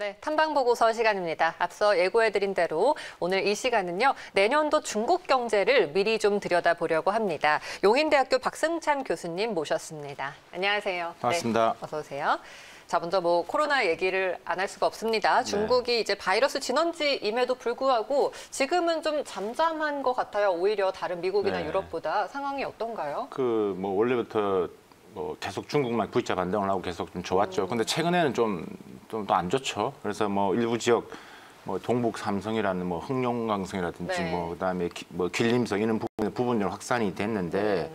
네, 탐방보고서 시간입니다. 앞서 예고해드린 대로 오늘 이 시간은요, 내년도 중국 경제를 미리 좀 들여다보려고 합니다. 용인대학교 박승찬 교수님 모셨습니다. 안녕하세요. 반갑습니다. 네, 어서 오세요. 자, 먼저 코로나 얘기를 안 할 수가 없습니다. 중국이 이제 바이러스 진원지임에도 불구하고 지금은 좀 잠잠한 것 같아요. 오히려 다른 미국이나 유럽보다 상황이 어떤가요? 원래부터 계속 중국만 V자 반등을 하고 계속 좀 좋았죠. 근데 최근에는 좀 더 안 좋죠. 그래서 일부 지역 동북 삼성이라는 흑룡강성이라든지 그다음에 길림성 이런 부분으로 확산이 됐는데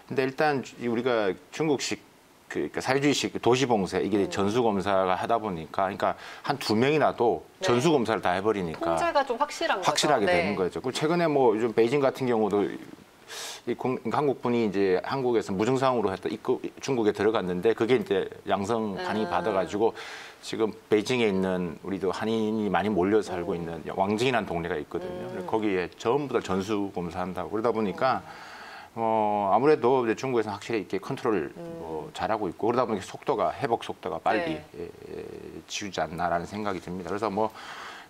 근데 일단 우리가 중국식 그러니까 사회주의식 도시봉쇄 이게 전수검사가 하다 보니까 그러니까 한 2명이라도 전수검사를 다 해버리니까 통제가 좀 확실하게 되는 거죠. 그리고 최근에 요즘 베이징 같은 경우도 한국분이 이제 한국에서 무증상으로 했다 중국에 들어갔는데 그게 이제 양성 반응이 받아가지고 지금 베이징에 있는 우리도 한인이 많이 몰려 살고 있는 왕징이라는 동네가 있거든요. 거기에 전부 다 전수 검사한다고 그러다 보니까 아무래도 이제 중국에서는 확실히 이렇게 컨트롤 잘하고 있고 그러다 보니까 회복 속도가 빨리 지우지 않나라는 생각이 듭니다. 그래서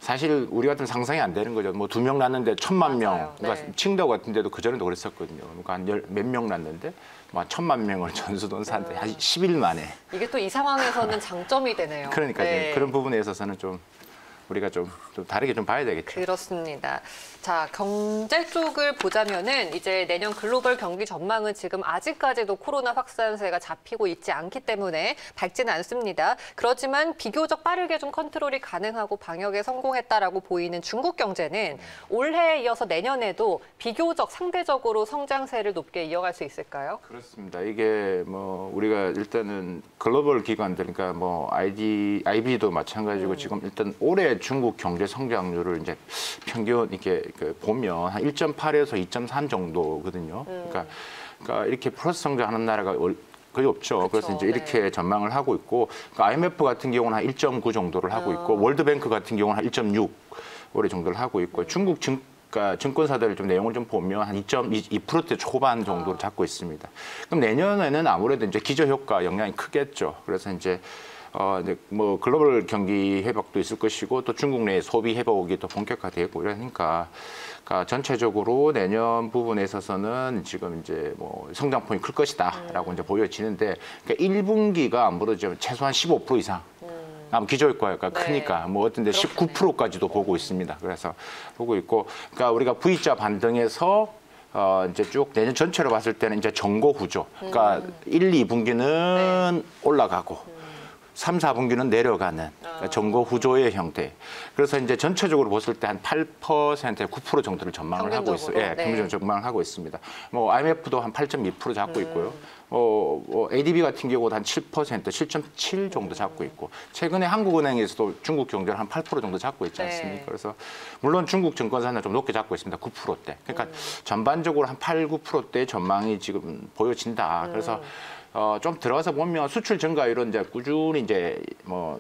사실 우리 같은 상상이 안 되는 거죠. 2명 났는데 1000만 명. 그러니까 칭다오 같은 데도 그전에도 그랬었거든요. 그러니까 한 몇 명 났는데 1000만 명을 전수동사한테 한 10일 만에. 이게 또 이 상황에서는 장점이 되네요. 그러니까 그런 부분에 있어서는 좀 우리가 좀 다르게 좀 봐야 되겠죠. 그렇습니다. 자, 경제 쪽을 보자면은 이제 내년 글로벌 경기 전망은 지금 아직까지도 코로나 확산세가 잡히고 있지 않기 때문에 밝지는 않습니다. 그렇지만 비교적 빠르게 좀 컨트롤이 가능하고 방역에 성공했다라고 보이는 중국 경제는 올해에 이어서 내년에도 비교적 상대적으로 성장세를 높게 이어갈 수 있을까요? 그렇습니다. 이게 우리가 일단은 글로벌 기관들 그러니까 IB도 마찬가지고 지금 일단 올해 중국 경제 성장률을 이제 평균 이렇게 보면 한 1.8에서 2.3 정도거든요. 그러니까 이렇게 플러스 성장하는 나라가 거의 없죠. 그래서 이제 이렇게 전망을 하고 있고, 그러니까 IMF 같은 경우는 한 1.9 정도를 하고 있고, 월드뱅크 같은 경우는 한 1.6 올해 정도를 하고 있고, 중국 증권사들 좀 내용을 좀 보면 한 2.2%대 초반 정도를 잡고 있습니다. 그럼 내년에는 아무래도 이제 기저효과 영향이 크겠죠. 그래서 이제 글로벌 경기 회복도 있을 것이고 또 중국 내 소비 회복이 또 본격화되고 이러니까 전체적으로 내년 부분에 있어서는 지금 이제 성장폭이 클 것이다라고 이제 보여지는데 그러니까 1분기가 아무래도 최소한 15% 이상 기저효과가 크니까 어떤 데 19%까지도 보고 있습니다. 그래서 보고 있고 그러니까 우리가 V자 반등에서 이제 쭉 내년 전체로 봤을 때는 이제 정고 구조. 그러니까 1, 2분기는 올라가고 3, 4분기는 내려가는 정고 후조의 형태. 그래서 이제 전체적으로 봤을 때 한 8%, 9% 정도를 전망을 하고 있어요. 평균적으로 전망을 하고 있습니다. IMF도 한 8.2% 잡고 있고요. ADB 같은 경우도 한 7%, 7.7 정도 잡고 있고 최근에 한국은행에서도 중국 경제를 한 8% 정도 잡고 있지 않습니까? 그래서 물론 중국 증권사는 좀 높게 잡고 있습니다. 9%대. 그러니까 전반적으로 한 8, 9%대의 전망이 지금 보여진다. 그래서 좀 들어가서 보면 수출 증가율은 이제 꾸준히 이제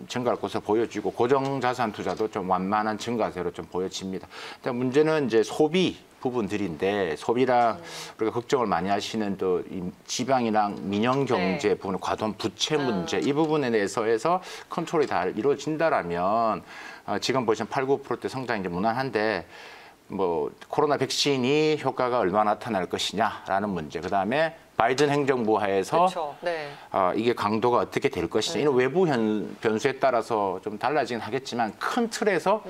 증가할 것으로 보여지고 고정자산 투자도 좀 완만한 증가세로 좀 보여집니다. 근데 문제는 이제 소비 부분들인데 소비랑 우리가 걱정을 많이 하시는 또 지방이랑 민영 경제 부분, 과도한 부채 문제 이 부분에 대해서 컨트롤이 다 이루어진다라면 지금 보시면 8, 9%대 성장이 이제 무난한데 코로나 백신이 효과가 얼마나 나타날 것이냐라는 문제, 그다음에 바이든 행정부 하에서 이게 강도가 어떻게 될 것이냐 이런 외부 변수에 따라서 좀 달라지긴 하겠지만 큰 틀에서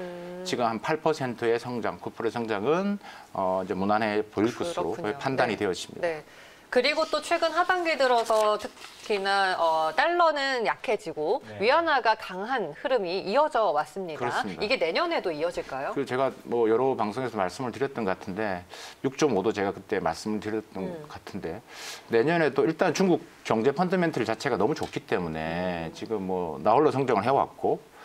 지금 한 8%의 성장, 9%의 성장은 이제 무난해 보일 것으로 판단이 되어집니다. 그리고 또 최근 하반기 들어서 특히나 달러는 약해지고 위안화가 강한 흐름이 이어져 왔습니다. 그렇습니다. 이게 내년에도 이어질까요? 제가 여러 방송에서 말씀을 드렸던 것 같은데 6.5도 제가 그때 말씀을 드렸던 것 같은데 내년에도 일단 중국 경제 펀더멘털 자체가 너무 좋기 때문에 지금 나홀로 성장을 해왔고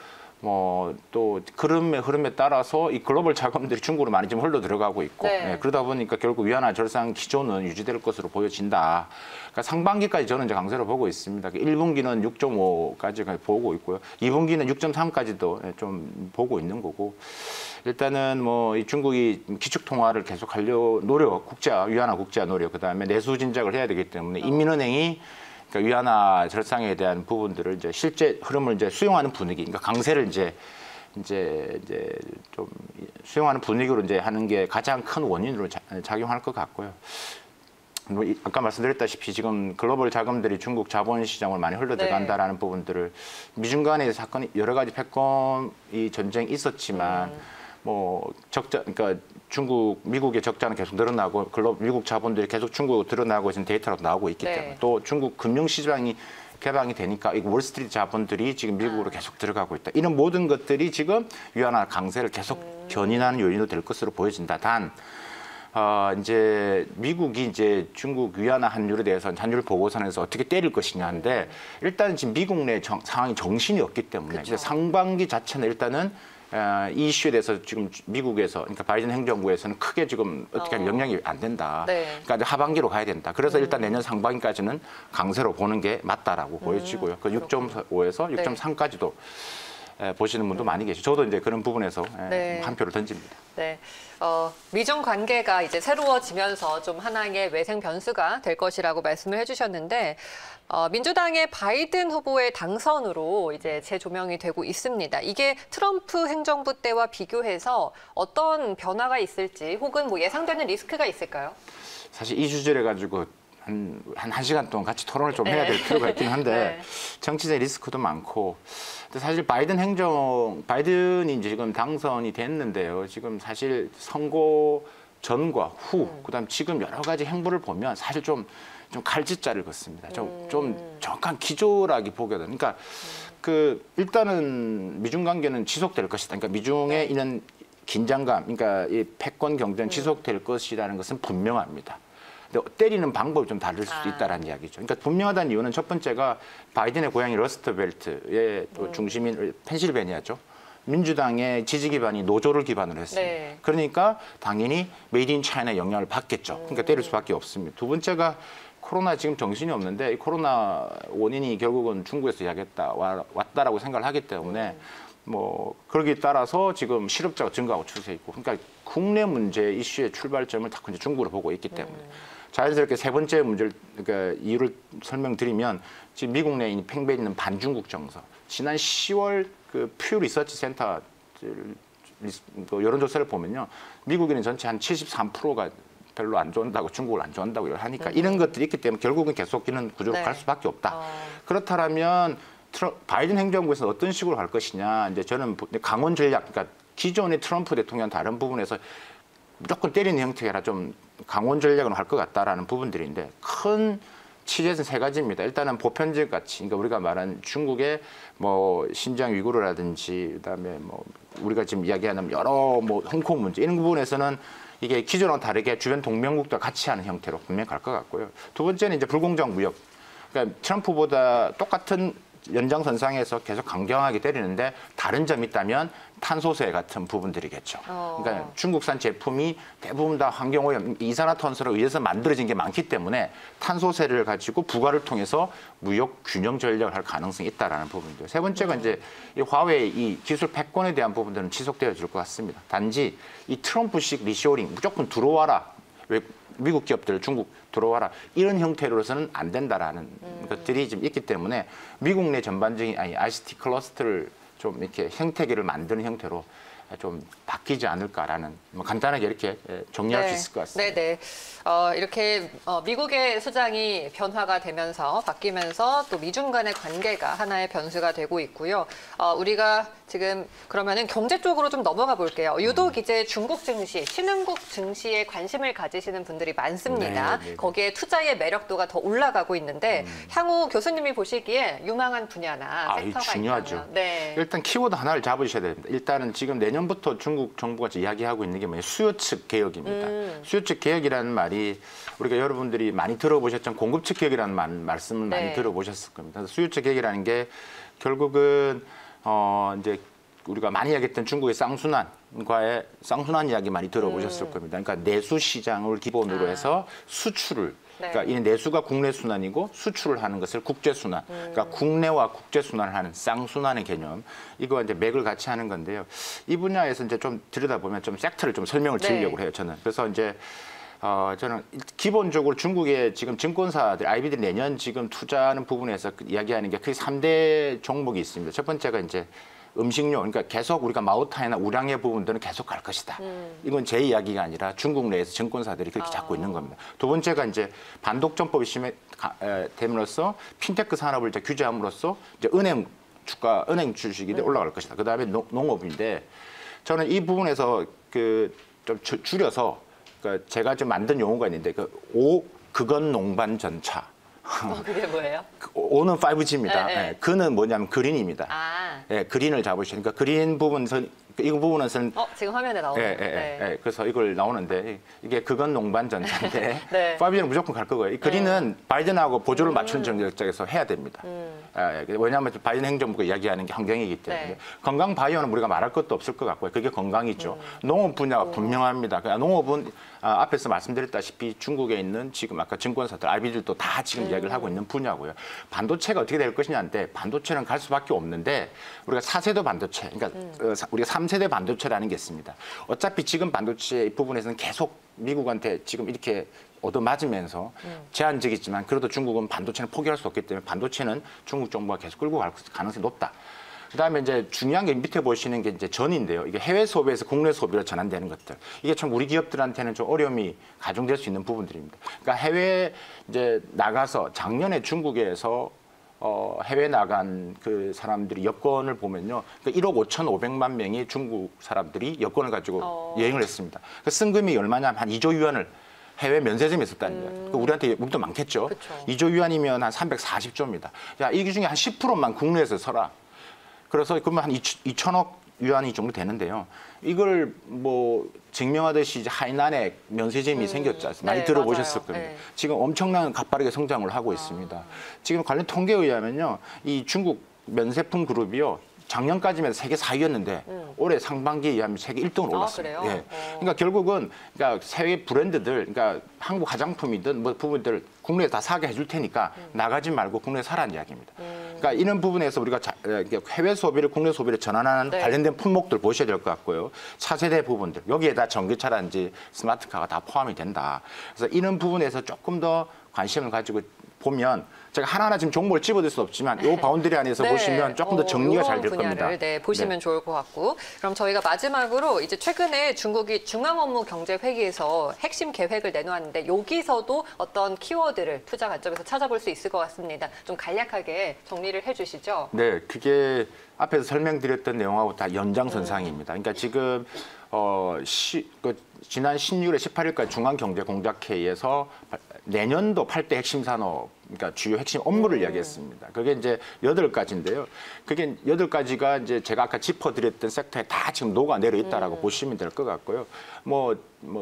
또 흐름에 따라서 이 글로벌 자금들이 중국으로 많이 좀 흘러 들어가고 있고 그러다 보니까 결국 위안화 절상 기조는 유지될 것으로 보여진다. 그러니까 상반기까지 저는 이제 강세로 보고 있습니다. 1분기는 6.5까지 보고 있고요. 2분기는 6.3까지도 좀 보고 있는 거고 일단은 이 중국이 기축 통화를 계속 하려 위안화 국제화 노력, 그다음에 내수 진작을 해야 되기 때문에 인민은행이 그러니까 위안화 절상에 대한 부분들을 이제 실제 흐름을 이제 수용하는 분위기, 그러니까 강세를 이제 좀 수용하는 분위기로 이제 하는 게 가장 큰 원인으로 작용할 것 같고요. 뭐 아까 말씀드렸다시피 지금 글로벌 자금들이 중국 자본 시장을 많이 흘러들어간다라는 부분들을 미중 간의 사건이 여러 가지 패권이 전쟁이 있었지만 뭐 적자, 그러니까 미국의 적자는 계속 늘어나고 미국 자본들이 계속 중국으로 드러나고 있는 데이터로 나오고 있기 때문에 또 중국 금융 시장이 개방이 되니까 이 월스트리트 자본들이 지금 미국으로 계속 들어가고 있다. 이런 모든 것들이 지금 위안화 강세를 계속 견인하는 요인으로 될 것으로 보여진다. 단 이제 미국이 이제 중국 위안화 환율에 대해서 환율 보고서에서 어떻게 때릴 것이냐인데 일단 지금 미국 내 상황이 정신이 없기 때문에 이제 상반기 자체는 일단은 이 이슈에 대해서 지금 미국에서 그러니까 바이든 행정부에서는 크게 지금 어떻게 하면 영향이 안 된다. 그러니까 하반기로 가야 된다. 그래서 일단 내년 상반기까지는 강세로 보는 게 맞다라고 보여지고요. 그 6.5에서 6.3까지도 보시는 분도 많이 계시죠. 저도 이제 그런 부분에서 한 표를 던집니다. 네. 미중 관계가 이제 새로워지면서 좀 하나의 외생 변수가 될 것이라고 말씀을 해주셨는데 민주당의 바이든 후보의 당선으로 이제 재조명이 되고 있습니다. 이게 트럼프 행정부 때와 비교해서 어떤 변화가 있을지 혹은 뭐 예상되는 리스크가 있을까요? 사실 이 주제를 가지고 한 시간 동안 같이 토론을 좀 해야 될 필요가 있긴 한데 정치적 리스크도 많고 근데 사실 바이든이 이제 지금 당선이 됐는데요. 지금 사실 선거 전과 후 그다음 지금 여러 가지 행보를 보면 사실 좀 칼짓자를 걷습니다. 좀 정확한 기조라기 보거든요. 그러니까 일단은 미중 관계는 지속될 것이다. 그러니까 미중에 있는 긴장감, 그러니까 이 패권 경쟁 지속될 것이라는 것은 분명합니다. 근데 때리는 방법이 좀 다를 수도 있다는 이야기죠. 그러니까 분명하다는 이유는 첫 번째가 바이든의 고향이 러스트벨트의 또 중심인 펜실베니아죠. 민주당의 지지 기반이 노조를 기반으로 했습니다. 그러니까 당연히 메이드 인 차이나의 영향을 받겠죠. 그러니까 때릴 수밖에 없습니다. 두 번째가 코로나 지금 정신이 없는데 이 코로나 원인이 결국은 중국에서 왔다라고 생각을 하기 때문에 뭐 그러기에 따라서 지금 실업자가 증가하고 추세에 있고 그러니까 국내 문제 이슈의 출발점을 다 이제 중국으로 보고 있기 때문에 자연스럽게 세 번째 문제를 그러니까 이유를 설명드리면 지금 미국 내에 팽배해 있는 반중국 정서. 지난 10월 그 퓨 리서치 센터 여론조사를 보면요, 미국인은 전체 한 73%가 별로 안 좋아한다고 중국을 안 좋아한다고 하니까 이런 것들이 있기 때문에 결국은 계속 이런 구조로 갈 수밖에 없다. 그렇다면 바이든 행정부에서는 어떤 식으로 갈 것이냐. 이제 저는 강원 전략, 그러니까 기존의 트럼프 대통령 다른 부분에서 무조건 때리는 형태가 아니라 좀 강원 전략으로 할 것 같다라는 부분들인데 큰 취재는 세 가지입니다. 일단은 보편적 가치, 그러니까 우리가 말한 중국의 뭐 신장 위구르라든지 그다음에 뭐 우리가 지금 이야기하는 여러 뭐 홍콩 문제 이런 부분에서는 이게 기존과 다르게 주변 동맹국과 같이 하는 형태로 분명히 갈 것 같고요. 두 번째는 이제 불공정 무역. 그러니까 트럼프보다 똑같은 연장선상에서 계속 강경하게 때리는데 다른 점이 있다면 탄소세 같은 부분들이겠죠. 그러니까 중국산 제품이 대부분 다 환경오염, 이산화탄소에 의해서 만들어진 게 많기 때문에 탄소세를 가지고 부과를 통해서 무역 균형 전략을 할 가능성이 있다라는 부분이죠. 세 번째가 이제 이 화웨이 이 기술 패권에 대한 부분들은 지속되어질 것 같습니다. 단지 이 트럼프식 리쇼링 무조건 들어와라. 왜 미국 기업들 중국 들어와라 이런 형태로서는 안 된다라는 것들이 좀 있기 때문에 미국 내 전반적인 ICT 클러스터를 좀 이렇게 형태계를 만드는 형태로 좀 바뀌지 않을까라는 뭐 간단하게 이렇게 정리할 수 있을 것 같습니다. 네네. 이렇게 미국의 수장이 변화가 되면서 바뀌면서 또 미중 간의 관계가 하나의 변수가 되고 있고요. 우리가 지금 그러면은 경제 쪽으로 좀 넘어가 볼게요. 유독 이제 중국 증시, 신흥국 증시에 관심을 가지시는 분들이 많습니다. 거기에 투자의 매력도가 더 올라가고 있는데 향후 교수님이 보시기에 유망한 분야나 섹터가 중요하죠. 있다면. 네. 일단 키워드 하나를 잡으셔야 됩니다. 일단은 지금 내년부터 중국 정부가 이야기하고 있는 게 뭐예요? 수요 측 개혁입니다. 수요 측 개혁이라는 말이 우리가 여러분들이 많이 들어보셨던 공급 측 개혁이라는 말씀을 많이 들어보셨을 겁니다. 수요 측 개혁이라는 게 결국은 이제 우리가 많이 이야기했던 중국의 쌍순환과의 쌍순환 이야기 많이 들어보셨을 겁니다. 그러니까 내수 시장을 기본으로 해서 수출을 그러니까 이 내수가 국내 순환이고 수출을 하는 것을 국제 순환. 그러니까 국내와 국제 순환을 하는 쌍순환의 개념. 이거 이제 맥을 같이 하는 건데요. 이 분야에서 이제 좀 들여다보면 좀 섹터를 좀 설명을 드리려고 해요, 저는. 그래서 이제 저는 기본적으로 중국의 지금 증권사들, IB들이 내년 지금 투자하는 부분에서 이야기하는 게 크게 3대 종목이 있습니다. 첫 번째가 이제 음식료, 그러니까 계속 우리가 마오타이나 우량의 부분들은 계속 갈 것이다. 이건 제 이야기가 아니라 중국 내에서 증권사들이 그렇게 잡고 있는 겁니다. 두 번째가 이제 반독점법이 심해됨으로써 핀테크 산업을 이제 규제함으로써 이제 은행 주가, 은행 주식이 올라갈 것이다. 그 다음에 농업인데 저는 이 부분에서 좀 줄여서 그러니까 제가 좀 만든 용어가 있는데 그건 농반 전차. 그게 뭐예요? 오는 5G입니다. 네, 네. 예, 그는 뭐냐면 그린입니다. 예, 그린을 잡으시니까 그린 부분 이 부분은 지금 화면에 나오네요. 네. 그래서 이걸 나오는데 이게 그건 농반 전차인데 네. 5G는 무조건 갈 거고요. 이 그린은 바이든하고 보조를 맞추는 정책에서 해야 됩니다. 왜냐하면 바이든 행정부가 이야기하는 게 환경이기 때문에 네. 건강 바이오는 우리가 말할 것도 없을 것 같고요. 그게 건강이죠. 농업 분야가 분명합니다. 그러니까 농업은 앞에서 말씀드렸다시피 중국에 있는 지금 아까 증권사들, IB들도 다 지금 이야기를 하고 있는 분야고요. 반도체가 어떻게 될 것이냐인데 반도체는 갈 수밖에 없는데 우리가 4세대 반도체, 그러니까 우리가 3세대 반도체라는 게 있습니다. 어차피 지금 반도체 이 부분에서는 계속 미국한테 지금 이렇게 얻어맞으면서 제한적이지만 그래도 중국은 반도체는 포기할 수 없기 때문에 반도체는 중국 정부가 계속 끌고 갈 가능성이 높다. 그다음에 이제 중요한 게 밑에 보시는 게 이제 전인데요. 이게 해외 소비에서 국내 소비로 전환되는 것들. 이게 참 우리 기업들한테는 좀 어려움이 가중될 수 있는 부분들입니다. 그러니까 해외 이제 나가서 작년에 중국에서 해외 나간 그 사람들이 여권을 보면요. 그러니까 1억 5,500만 명이 중국 사람들이 여권을 가지고 여행을 했습니다. 그 쓴 금이 얼마냐면 한 2조 위안을 해외 면세점에 썼다는 거예요. 그러니까 우리도 많겠죠. 그쵸. 2조 위안이면 한 340조입니다. 야, 이 중에 한 10%만 국내에서 써라. 그래서 그러면 한 2천억 위안이 정도 되는데요. 이걸 뭐 증명하듯이 이제 하이난에 면세점이 생겼지 않습니까? 많이 들어보셨을 맞아요. 겁니다. 네. 지금 엄청난 가파르게 성장을 하고 있습니다. 지금 관련 통계에 의하면요. 이 중국 면세품 그룹이요. 작년까지면 세계 4위였는데 올해 상반기에 의하면 세계 1등으로 올랐습니다. 그래요? 예. 그러니까 결국은 그러니까 세계 브랜드들, 그러니까 한국 화장품이든 뭐 부분들 국내에 다 사게 해줄 테니까 나가지 말고 국내에 사라는 이야기입니다. 그러니까 이런 부분에서 우리가 해외 소비를 국내 소비를 전환하는 네. 관련된 품목들 보셔야 될 것 같고요. 차세대 부분들 여기에다 전기차라든지 스마트카가 다 포함이 된다. 그래서 이런 부분에서 조금 더 관심을 가지고 보면 제가 하나하나 지금 정보를 집어들 수 없지만 이 바운드리 안에서 보시면 조금 더 정리가 잘 될 겁니다. 보시면 좋을 것 같고 그럼 저희가 마지막으로 이제 최근에 중국이 중앙업무경제회의에서 핵심 계획을 내놓았는데 여기서도 어떤 키워드를 투자 관점에서 찾아볼 수 있을 것 같습니다. 좀 간략하게 정리를 해주시죠. 네, 그게 앞에서 설명드렸던 내용하고 다 연장선상입니다. 그러니까 지금 지난 16일, 18일까지 중앙경제공작회의에서 내년도 8대 핵심 산업, 그러니까 주요 핵심 업무를 이야기했습니다. 그게 이제 8가지인데요. 그게 8가지가 이제 제가 아까 짚어드렸던 섹터에 다 지금 녹아내려 있다라고 보시면 될 것 같고요. 뭐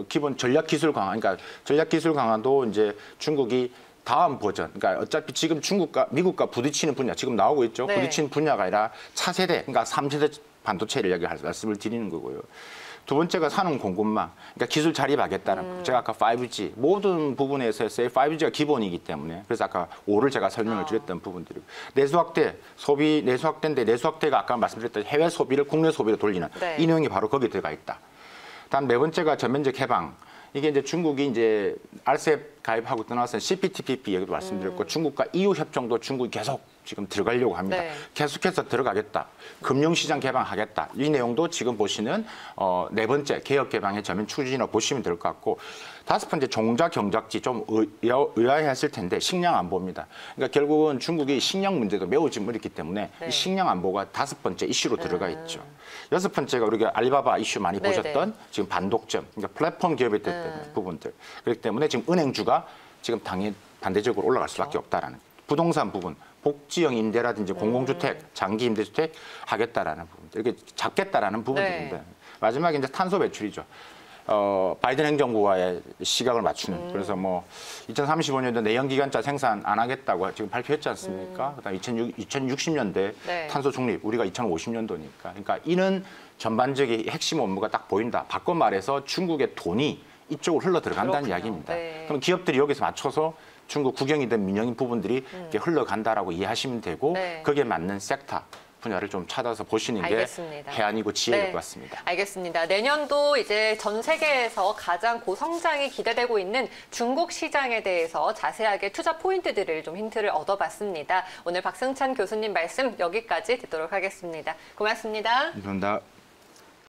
기본 전략기술 강화, 그러니까 전략기술 강화도 이제 중국이 다음 버전, 그러니까 어차피 지금 미국과 부딪히는 분야, 지금 나오고 있죠. 네. 부딪히는 분야가 아니라 차세대, 그러니까 3세대 반도체를 말씀을 드리는 거고요. 두 번째가 산업 공급망, 그러니까 기술 자립하겠다는 거. 제가 아까 5G, 모든 부분에서의 5G가 기본이기 때문에 그래서 아까 5를 제가 설명을 드렸던 부분들이고 내수 확대, 소비 내수 확대인데 내수 확대가 아까 말씀드렸던 해외 소비를 국내 소비로 돌리는 네. 이 내용이 바로 거기에 들어가 있다. 다음 네 번째가 전면적 해방. 이게 이제 중국이 이제 RCEP 가입하고 떠나서 CPTPP 얘기도 말씀드렸고 중국과 EU 협정도 중국이 계속 지금 들어가려고 합니다. 네. 계속해서 들어가겠다. 금융시장 개방하겠다. 이 내용도 지금 보시는 네 번째 개혁 개방의 전면 추진으로 보시면 될 것 같고 다섯 번째 종자 경작지 좀 의아해했을 텐데 식량 안보입니다. 그러니까 결국은 중국이 식량 문제도 매우 지금 어렵기 때문에 네. 이 식량 안보가 다섯 번째 이슈로 들어가 있죠. 여섯 번째가 우리가 알리바바 이슈 많이 네, 보셨던 네. 지금 반독점, 그러니까 플랫폼 기업이 됐던 부분들. 그렇기 때문에 지금 은행주가 지금 당연히 반대적으로 올라갈 수밖에 없다라는 부동산 부분, 복지형 임대라든지 공공주택, 장기 임대주택 하겠다라는 부분들, 이렇게 잡겠다라는 부분들인데 네. 마지막에 이제 탄소 배출이죠. 바이든 행정부와의 시각을 맞추는 그래서 뭐 2035년도 내연기관차 생산 안 하겠다고 지금 발표했지 않습니까? 그다음 2060년대 네. 탄소 중립 우리가 2050년도니까 그러니까 이는 전반적인 핵심 업무가 딱 보인다. 바꿔 말해서 중국의 돈이 이쪽으로 흘러 들어간다는 그렇군요. 이야기입니다. 네. 그럼 기업들이 여기서 맞춰서 중국 국영이든 민영인 부분들이 이렇게 흘러간다라고 이해하시면 되고 네. 거기에 맞는 섹터 분야를 좀 찾아서 보시는 게 알겠습니다. 해안이고 지혜일 네. 것 같습니다. 알겠습니다. 내년도 이제 전 세계에서 가장 고성장이 기대되고 있는 중국 시장에 대해서 자세하게 투자 포인트들을 좀 힌트를 얻어봤습니다. 오늘 박승찬 교수님 말씀 여기까지 듣도록 하겠습니다. 고맙습니다. 감사합니다.